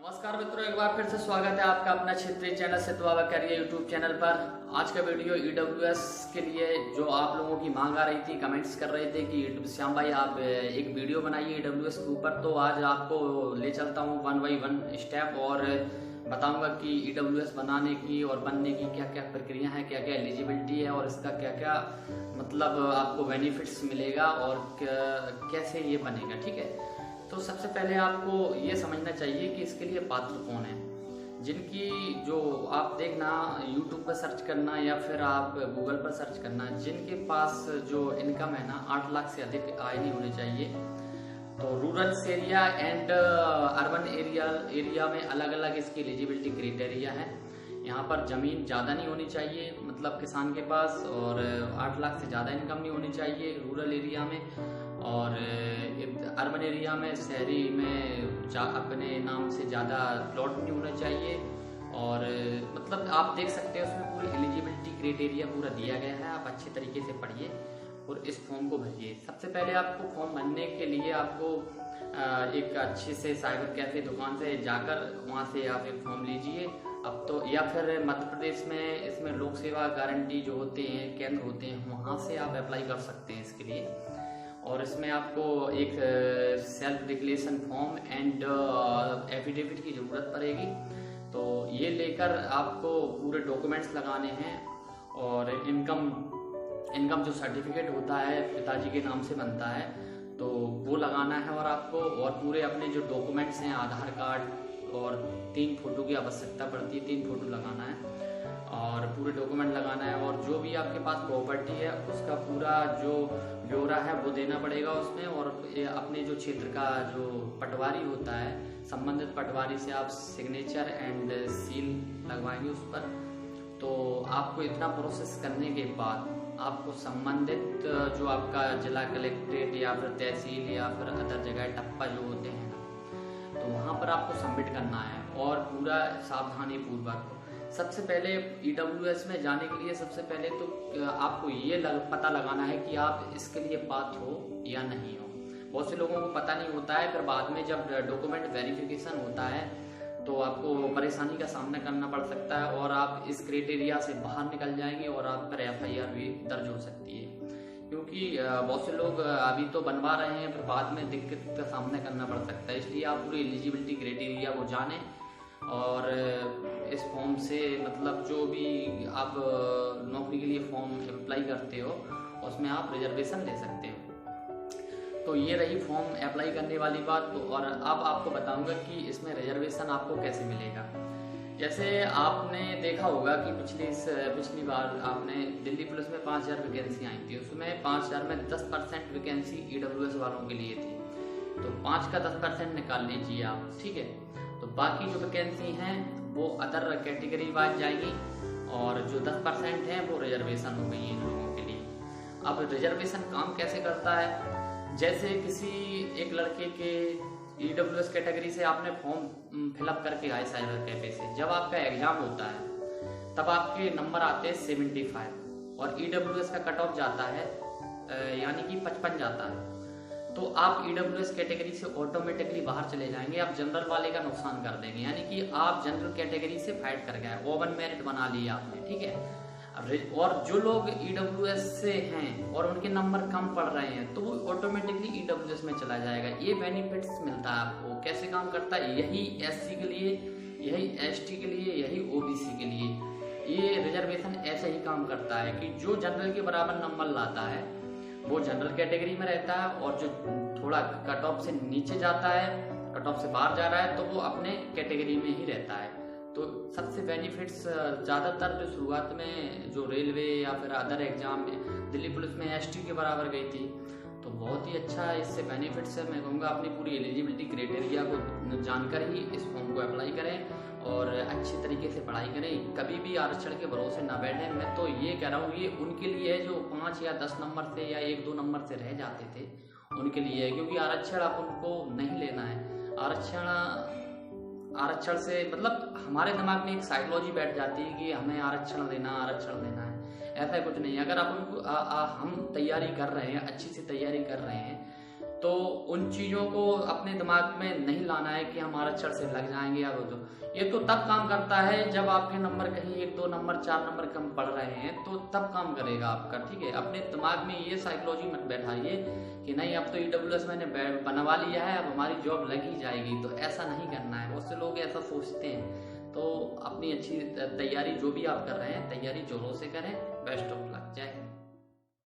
नमस्कार मित्रों, एक बार फिर से स्वागत है आपका अपना क्षेत्रीय चैनल सिद्ध बाबा करियर यूट्यूब चैनल पर। आज का वीडियो ईडब्ल्यूएस के लिए जो आप लोगों की मांग आ रही थी, कमेंट्स कर रहे थे कि श्याम भाई आप एक वीडियो बनाइए ईडब्ल्यूएस के ऊपर, तो आज आपको ले चलता हूँ 1 बाय 1 स्टेप और बताऊंगा कि ईडब्ल्यूएस बनाने की और बनने की क्या क्या प्रक्रिया है, क्या क्या एलिजिबिलिटी है और इसका क्या क्या मतलब आपको बेनिफिट्स मिलेगा और कैसे ये बनेगा। ठीक है, तो सबसे पहले आपको ये समझना चाहिए कि इसके लिए पात्र कौन है। जिनकी जो आप देखना यूट्यूब पर सर्च करना या फिर आप गूगल पर सर्च करना, जिनके पास जो इनकम है ना 8 लाख से अधिक आय नहीं होनी चाहिए। तो rural area and urban area में अलग अलग इसकी एलिजिबिलिटी क्राइटेरिया है। यहाँ पर ज़मीन ज़्यादा नहीं होनी चाहिए मतलब किसान के पास, और 8 लाख से ज़्यादा इनकम नहीं होनी चाहिए रूरल एरिया में, और अर्बन एरिया में शहरी में अपने नाम से ज़्यादा प्लॉट नहीं होना चाहिए। और मतलब आप देख सकते हैं उसमें पूरी एलिजिबिलिटी क्राइटेरिया पूरा दिया गया है। आप अच्छे तरीके से पढ़िए और इस फॉर्म को भरिए। सबसे पहले आपको फॉर्म भरने के लिए आपको एक अच्छे से साइबर कैफे दुकान से जाकर वहाँ से आप एक फॉर्म लीजिए। अब तो या फिर मध्य प्रदेश में इसमें लोक सेवा गारंटी जो होते हैं केंद्र होते हैं, वहाँ से आप अप्लाई कर सकते हैं इसके लिए। और इसमें आपको एक self declaration form and affidavit की ज़रूरत पड़ेगी। तो ये लेकर आपको पूरे डॉक्यूमेंट्स लगाने हैं और इनकम जो सर्टिफिकेट होता है पिताजी के नाम से बनता है तो वो लगाना है। और आपको और पूरे अपने जो डॉक्यूमेंट्स हैं आधार कार्ड और 3 फोटो की आवश्यकता पड़ती है, 3 फोटो लगाना है और पूरे डॉक्यूमेंट लगाना है। और जो भी आपके पास प्रॉपर्टी है उसका पूरा जो ब्यौरा है वो देना पड़ेगा उसमें। और अपने जो क्षेत्र का जो पटवारी होता है, संबंधित पटवारी से आप सिग्नेचर एंड सील लगवाएंगे उस पर। तो आपको इतना प्रोसेस करने के बाद आपको संबंधित जो आपका जिला कलेक्ट्रेट या फिर तहसील या फिर अदर जगह टप्पा जो होते हैं ना, तो वहाँ पर आपको सबमिट करना है और पूरा सावधानी पूर्वक। सबसे पहले ईडब्ल्यूएस में जाने के लिए सबसे पहले तो आपको ये पता लगाना है कि आप इसके लिए पात्र हो या नहीं हो। बहुत से लोगों को पता नहीं होता है, फिर बाद में जब डॉक्यूमेंट वेरिफिकेशन होता है तो आपको परेशानी का सामना करना पड़ सकता है और आप इस क्राइटेरिया से बाहर निकल जाएंगे और आप पर FIR भी दर्ज हो सकती है। क्योंकि बहुत से लोग अभी तो बनवा रहे हैं, फिर बाद में दिक्कत का सामना करना पड़ सकता है। इसलिए आप पूरी एलिजिबिलिटी क्राइटेरिया को जानें और इस फॉर्म से मतलब जो भी आप नौकरी के लिए फॉर्म अप्लाई करते हो उसमें आप रिजर्वेशन ले सकते हो। तो ये रही फॉर्म अप्लाई करने वाली बात। तो और अब आपको बताऊंगा कि इसमें रिजर्वेशन आपको कैसे मिलेगा। जैसे आपने देखा होगा कि पिछली बार आपने दिल्ली पुलिस में 5000 वैकेंसी आई थी, उसमें 5000 में 10% वैकेंसी ईडब्ल्यूएस वालों के लिए थी। तो 5 का 10% निकाल लीजिए आप, ठीक है। तो बाकी जो वैकेंसी हैं वो अदर कैटेगरी वाइज जाएगी और जो 10% हैं वो रिजर्वेशन हो गई इन लोगों के लिए। अब रिजर्वेशन काम कैसे करता है, जैसे किसी एक लड़के के ईडब्ल्यूएस कैटेगरी से आपने फॉर्म फिलअप करके आए साइबर कैफे से, जब आपका एग्जाम होता है तब आपके नंबर आते हैं 75 और ईडब्ल्यूएस का कट ऑफ जाता है यानी कि 55 जाता है। तो आप ईडब्ल्यूएस कैटेगरी से ऑटोमेटिकली बाहर चले जाएंगे, आप जनरल वाले का नुकसान कर देंगे। यानी कि आप जनरल कैटेगरी से फाइट कर गए, ओवन मेरिट बना लिया आपने, ठीक है। और जो लोग ईडब्ल्यूएस से हैं और उनके नंबर कम पड़ रहे हैं तो वो ऑटोमेटिकली ईडब्ल्यूएस में चला जाएगा। ये बेनिफिट्स मिलता है आपको। कैसे काम करता है, यही SC के लिए, यही ST के लिए, यही OBC के लिए ये रिजर्वेशन ऐसे ही काम करता है कि जो जनरल के बराबर नंबर लाता है वो जनरल कैटेगरी में रहता है और जो थोड़ा कट ऑफ से नीचे जाता है, कट ऑफ से बाहर जा रहा है, तो वो अपने कैटेगरी में ही रहता है। तो सबसे बेनिफिट्स ज़्यादातर जो शुरुआत में जो रेलवे या फिर अदर एग्जाम में दिल्ली पुलिस में ST के बराबर गई थी, तो बहुत ही अच्छा इससे बेनिफिट्स है। मैं कहूँगा अपनी पूरी एलिजिबिलिटी क्राइटेरिया को जानकर ही इस फॉर्म को अप्लाई करें और अच्छी तरीके से पढ़ाई करें। कभी भी आरक्षण के भरोसे ना बैठें। मैं तो ये कह रहा हूँ ये उनके लिए है जो 5 या 10 नंबर से या 1-2 नंबर से रह जाते थे, उनके लिए है। क्योंकि आरक्षण आप उनको नहीं लेना है। आरक्षण से मतलब हमारे दिमाग में एक साइकोलॉजी बैठ जाती है कि हमें आरक्षण देना है। ऐसा कुछ नहीं है। अगर आप उनको हम तैयारी कर रहे हैं, अच्छी से तैयारी कर रहे हैं, तो उन चीज़ों को अपने दिमाग में नहीं लाना है कि हमारा अक्षर से लग जाएंगे या वो। ये तो तब काम करता है जब आपके नंबर कहीं 1 2 नंबर 4 नंबर कम पड़ रहे हैं, तो तब काम करेगा आपका। ठीक है, अपने दिमाग में ये साइकोलॉजी मत बैठाइए कि नहीं अब तो EWS मैंने बनवा लिया है, अब हमारी जॉब लग ही जाएगी। तो ऐसा नहीं करना है, बहुत से लोग ऐसा सोचते हैं। तो अपनी अच्छी तैयारी जो भी आप कर रहे हैं, तैयारी जोरों से करें। बेस्ट ऑफ लक, जय हिंद।